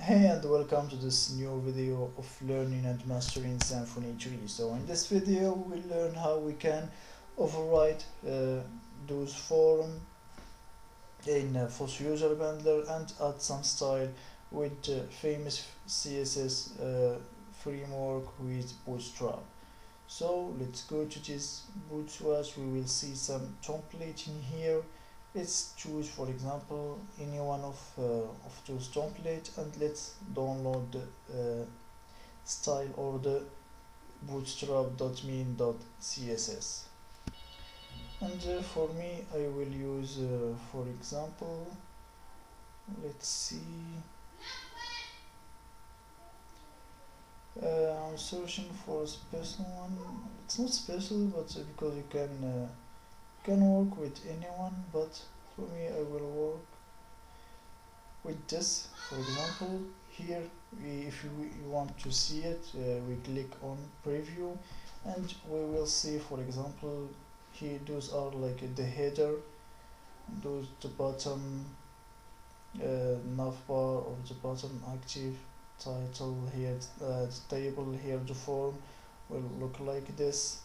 Hey and welcome to this new video of learning and mastering Symfony 3. So in this video we'll learn how we can override those form in fosuserbundle and add some style with famous CSS framework with Bootstrap. So let's go to this Bootstrap. We will see some template in here. Let's choose, for example, any one of those templates, and let's download the style or the bootstrap.mean.css. And for me, I will use, for example, let's see. I'm searching for a special one. It's not special, but because you can work with anyone, but for me I will work with this. For example, here if you want to see it, we click on preview and we will see, for example, here those are like the header, those the bottom navbar or the bottom active title here, the table here, the form will look like this.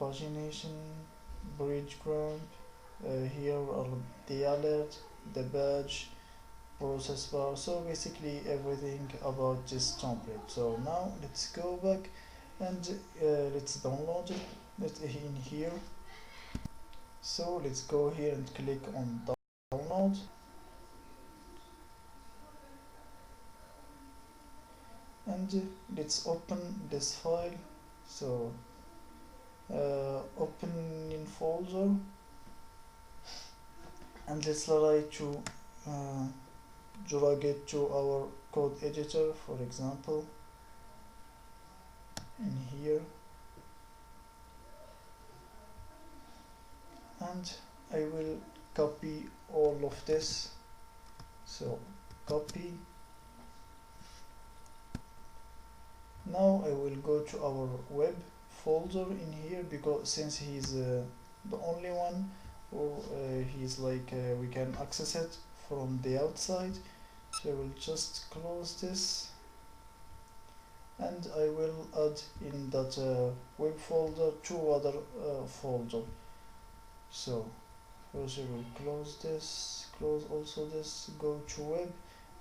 Pagination, breadcrumb, here are the alert, the badge, process bar. So basically everything about this template. So now let's go back and let's download it in here. So let's go here and click on download. And let's open this file. So open in folder, and let's try to drag it to our code editor, for example, in here, and I will copy all of this. So copy. Now I will go to our web folder in here, because since he's the only one, or he's like we can access it from the outside. So I will just close this and I will add in that web folder two other folder. So first I will close this, close also this, go to web,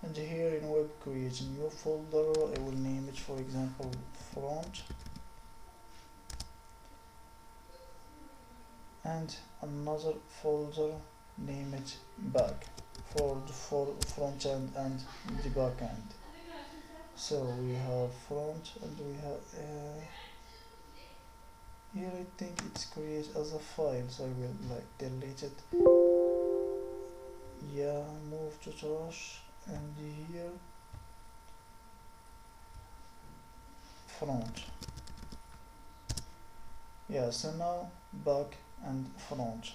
and here in web create a new folder. I will name it, for example, front, and another folder, name it back, for front end and the back end. So we have front and we have here I think it's created as a file, so I will like delete it. Yeah, move to trash, and here front. Yeah, so now back and front,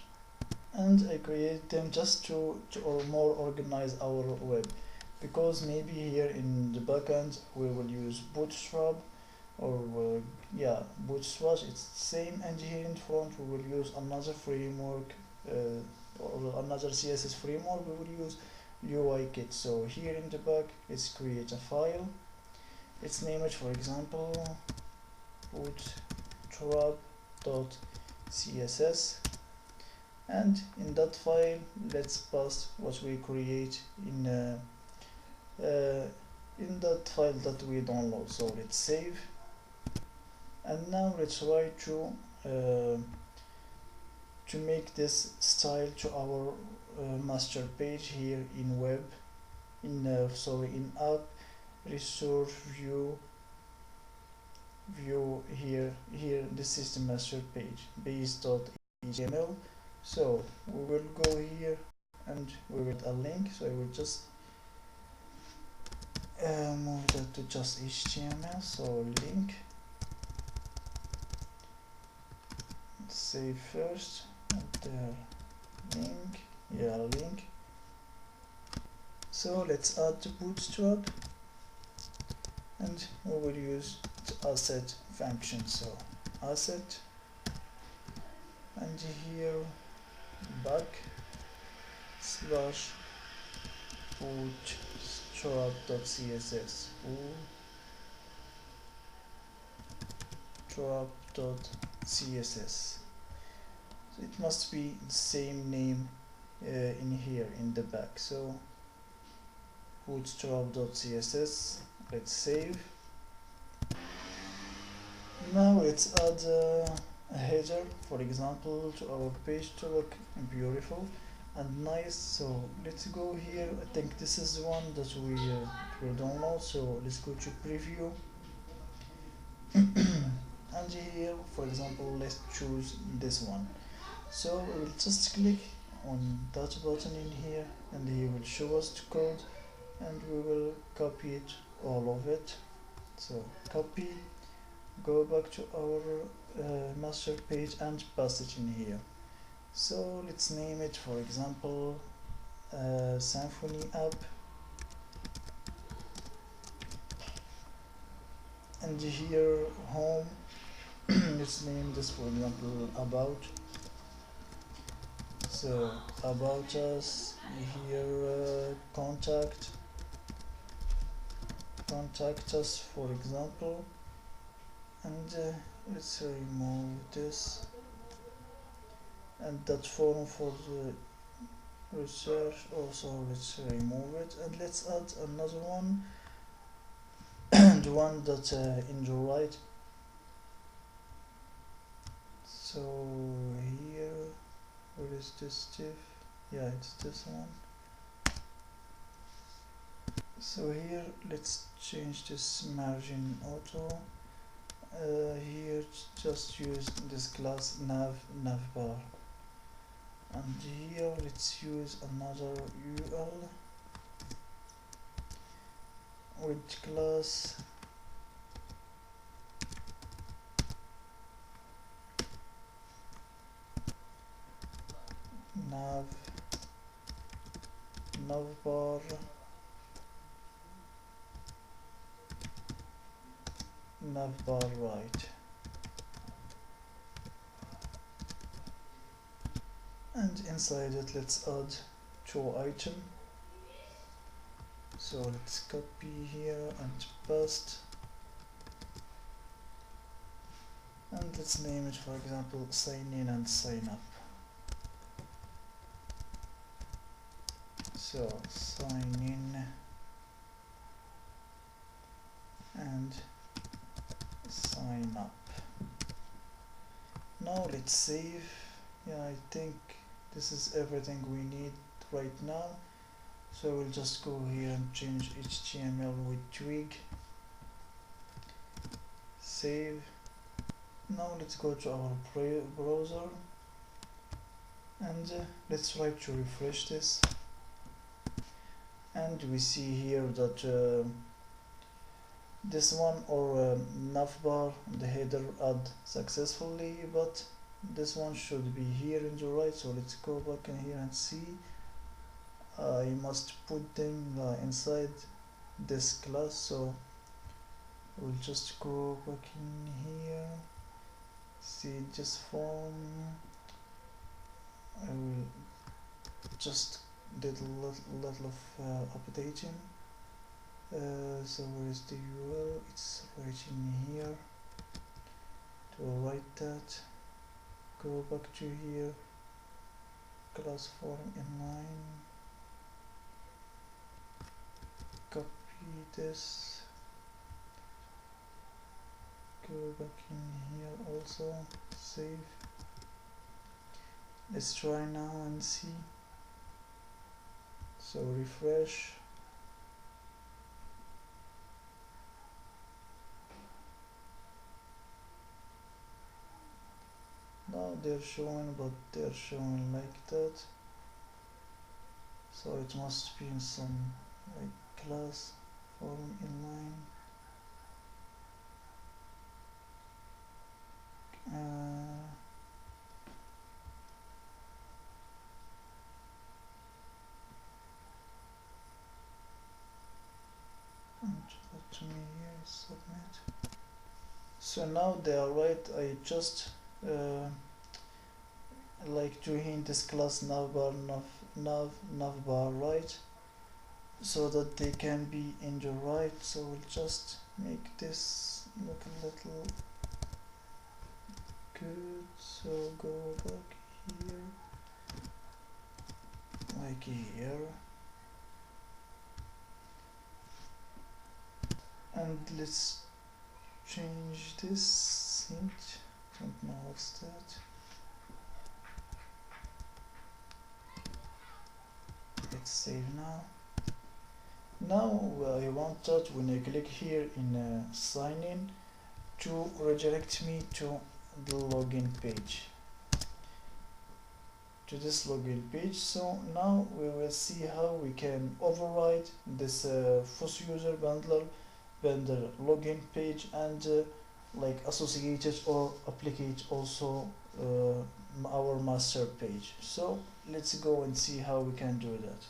and I create them just to or more organize our web, because maybe here in the backend we will use Bootstrap, or yeah, Bootstrap, it's the same, and here in front we will use another framework or another CSS framework. We will use UIKit. So here in the back, let's create a file. Let's name it, for example, bootstrap.css, and in that file let's pass what we create in that file that we download. So let's save, and now let's try to make this style to our master page here in web, in in app, resource view here. This is the master page, base.html. So we will go here and we will add a link. So I will just move that to just HTML. So link, save first, and the link, yeah, link. So let's add the Bootstrap, and we will use the asset function. So asset, and here back slash bootstrap.css, bootstrap.css. So it must be the same name in here in the back. So bootstrap.css, let's save. Now let's add a header, for example, to our page to look beautiful and nice. So let's go here. I think this is the one that we will download. So let's go to preview. And here, for example, let's choose this one. So we'll just click on that button in here, and he will show us the code, and we will copy it, all of it. So copy, go back to our master page and paste it in here. So let's name it, for example, Symfony app, and here home. Let's name this, for example, about. So about us, here contact us, for example, and let's remove this, and that form for the research also, let's remove it, and let's add another one. The one that in the right. So here, where is this div? Yeah, it's this one. So here, let's change this margin auto. Here, just use this class navbar, and here let's use another UL with class navbar right, and inside it let's add two item. So let's copy here and paste, and let's name it, for example, sign in and sign up. So sign in and sign up. Now let's save. Yeah, I think this is everything we need right now. So we'll just go here and change HTML with twig. Save. Now let's go to our browser, and let's try to refresh this. And we see here that this one, or navbar, the header add successfully, but this one should be here in the right. So let's go back in here and see. You must put them inside this class. So we'll just go back in here, see this form. I will just did a little of updating. So where is the URL? It's right in here. To write that, go back to here, class form inline, copy this, go back in here also, save. Let's try now and see. So refresh. Now they're showing, but they're showing like that. So it must be in some like class form inline. And to me here, submit. So now they are right. I just like to hint this class navbar right, so that they can be in the right. So we'll just make this look a little good. So go back here, like here, and let's change this hint. Don't know what's that. Let's save now. Now I want that when I click here in sign in to redirect me to the login page, to this login page. So now we will see how we can override this fosuserbundle vendor login page and like associate it or applicate also our master page. So let's go and see how we can do that.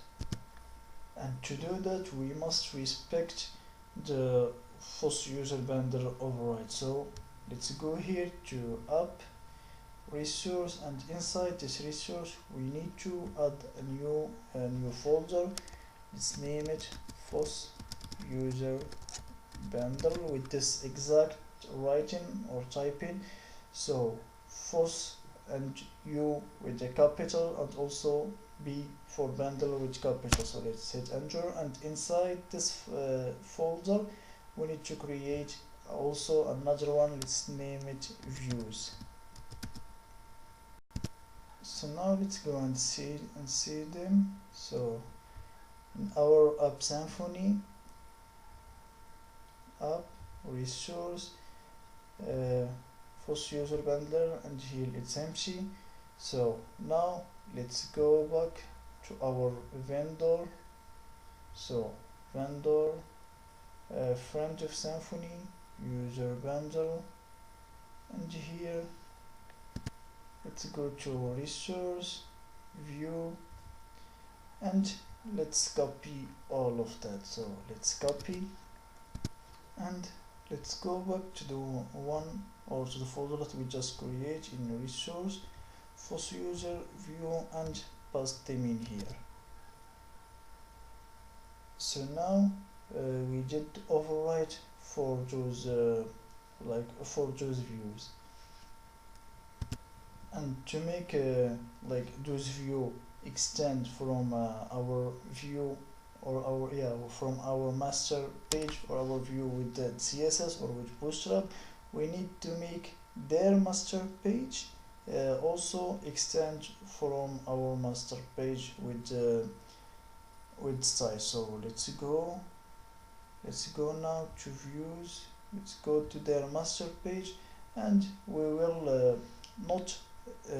And to do that we must respect the fosuserbundle override. So let's go here to app resource, and inside this resource we need to add a new folder. Let's name it fosuserbundle with this exact writing or typing. So fos and u with the capital, and also B for bundle with capital. So let's hit enter, and inside this folder we need to create also another one. Let's name it views. So now let's go and see them. So in our app Symfony, app resource, fosuserbundle, and here it's empty. So now let's go back to our vendor. So vendor, friend of Symfony, user bundle, and here let's go to resource, view, and let's copy all of that. So let's copy, and let's go back to the one or to the folder that we just create in resource, fosuser, view, and paste them in here. So now we did overwrite for those for those views. And to make like those view extend from our view or our from our master page or our view with the CSS or with Bootstrap, we need to make their master page also extend from our master page with style. So let's go now to views. Let's go to their master page, and we will not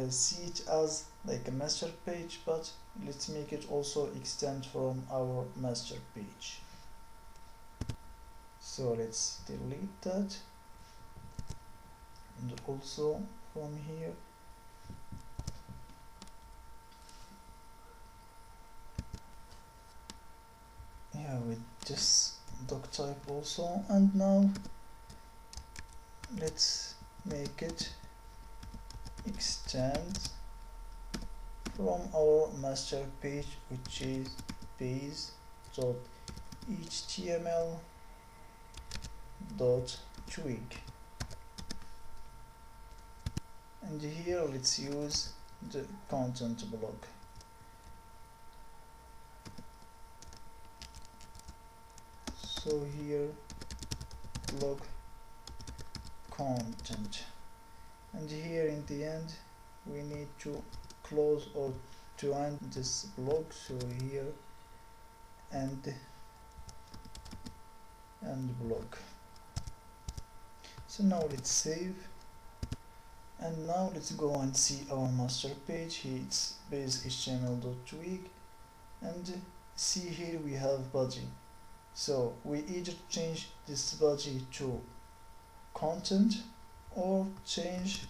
see it as like a master page, but let's make it also extend from our master page. So let's delete that, and also from here with this doc type also. And now let's make it extend from our master page, which is base.html.twig, and here let's use the content block. So here block content, and here in the end we need to close or to end this block. So here end block. So now let's save, and now let's go and see our master page. Here it's base.html.twig, and see here we have body. So we either change this body to content or change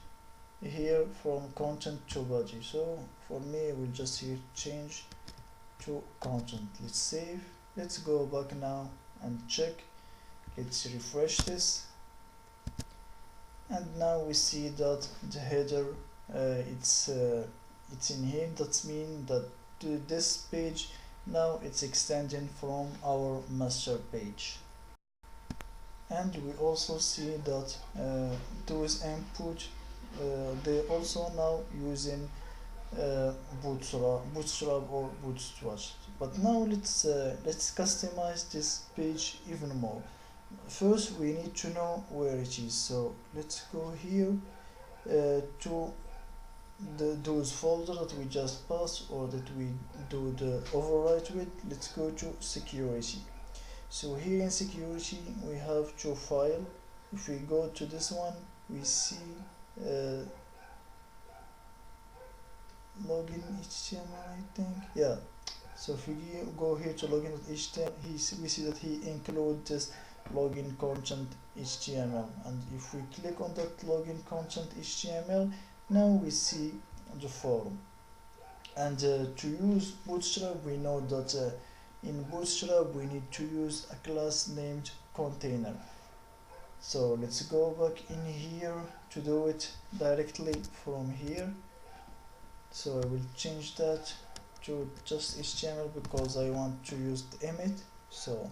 here from content to body. So for me, we'll just here change to content. Let's save. Let's go back now and check. Let's refresh this, and now we see that the header it's in here. That means that this page Now it's extending from our master page. And we also see that those input they also now using bootstrap or bootstrap. But now let's customize this page even more. First we need to know where it is, so let's go here to those folder that we just passed or that we do the overwrite with. Let's go to security. So here in security we have two files. If we go to this one, we see login HTML, I think. Yeah. So if we go here to login with HTML, we see that he includes this login content HTML. And if we click on that login content HTML, now we see the form. And to use Bootstrap, we know that in Bootstrap we need to use a class named container. So let's go back in here to do it directly from here. So I will change that to just HTML because I want to use the image. So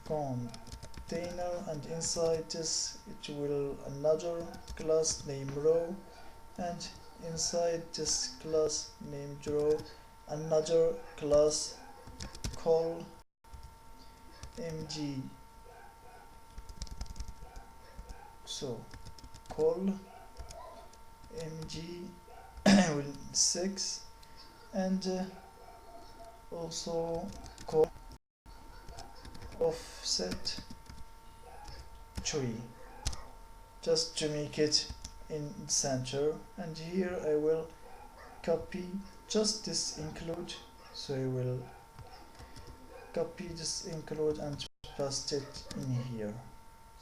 container, and inside this it will another class named row, and inside this class named row another class called mg. So call mg with 6, and also call offset 3, just to make it in center. And here I will copy just this include, so I will copy this include and paste it in here.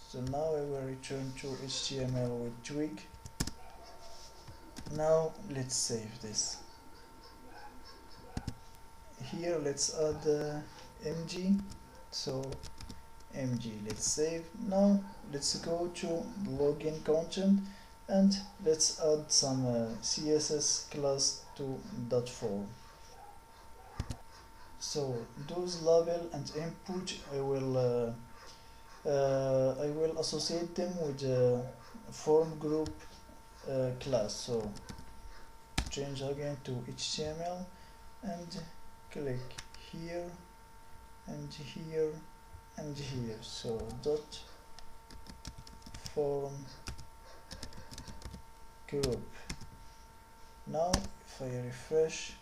So now I will return to HTML with twig. Now let's save this. Here let's add mg. So mg, let's save. Now let's go to login content and let's add some CSS class to that form. So those label and input I will associate them with a form group class. So change again to HTML and click here and here and here. So dot form group. Now if I refresh,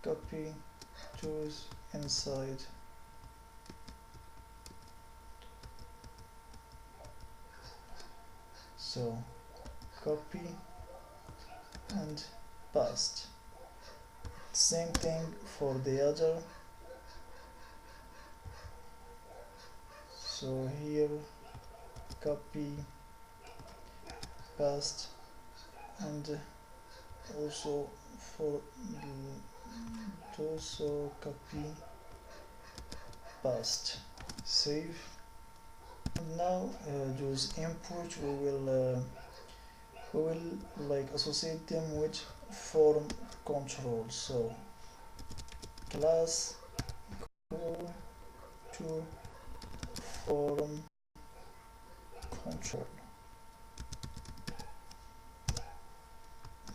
copy, choose inside, so copy and paste. Same thing for the other. So here copy, paste, and also for also copy, paste, save. And now those input we will like associate them with form control. So class equal to form control.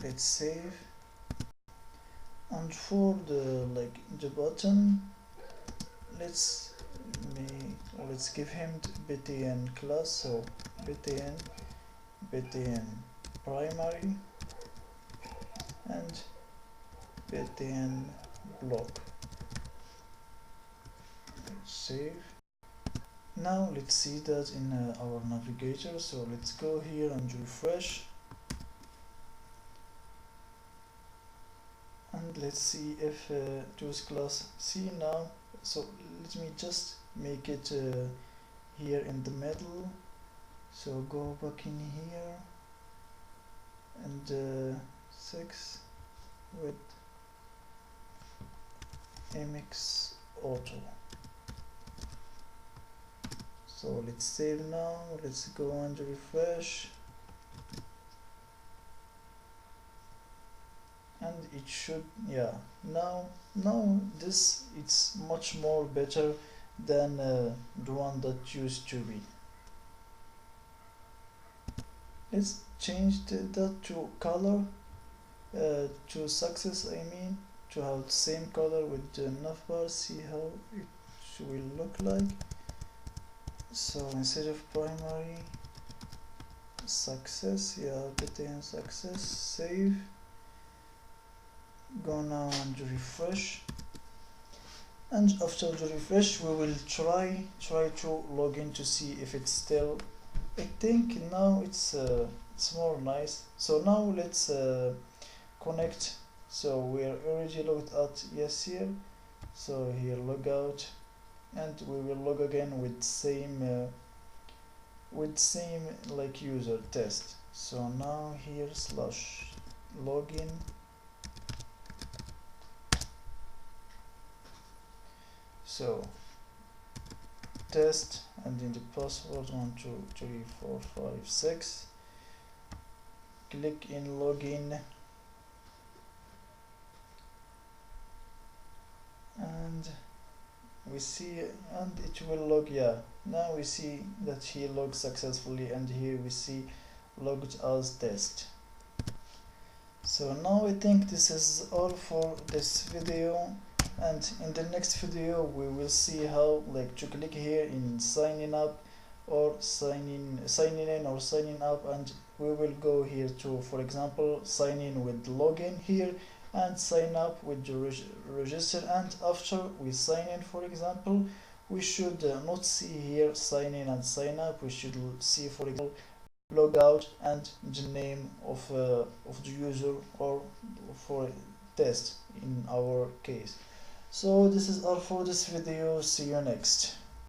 Let's save. And for the button, let's give him the btn class. So btn primary and btn block. Save. Now let's see that in our navigator. So let's go here and refresh, and let's see if those class see now. So let me just make it here in the middle. So go back in here and 6 with mx auto. So let's save now, let's go and refresh, and it should, yeah, now this it's much more better than the one that used to be. Let's change that to color, to success, I mean, to have the same color with the navbar, see how it will look like. So instead of primary, success, yeah, btn success, save, go now and refresh, and after the refresh we will try to log in to see if it's still, I think now it's more nice. So now let's connect. So we're already logged out, yes, here. So here log out, and we will log again with same like user test. So now here / login, so test, and in the password 1 2 3 4 5 6, click in login, and we see, and it will log, yeah, now we see that he logged successfully, and here we see logged as test. So now I think this is all for this video, and in the next video we will see how like to click here in signing up or signing in or signing up, and we will go here to, for example, sign in with login here and sign up with the register, and after we sign in, for example, we should not see here sign in and sign up, we should see, for example, log out and the name of the user, or for test in our case. So this is all for this video, see you next.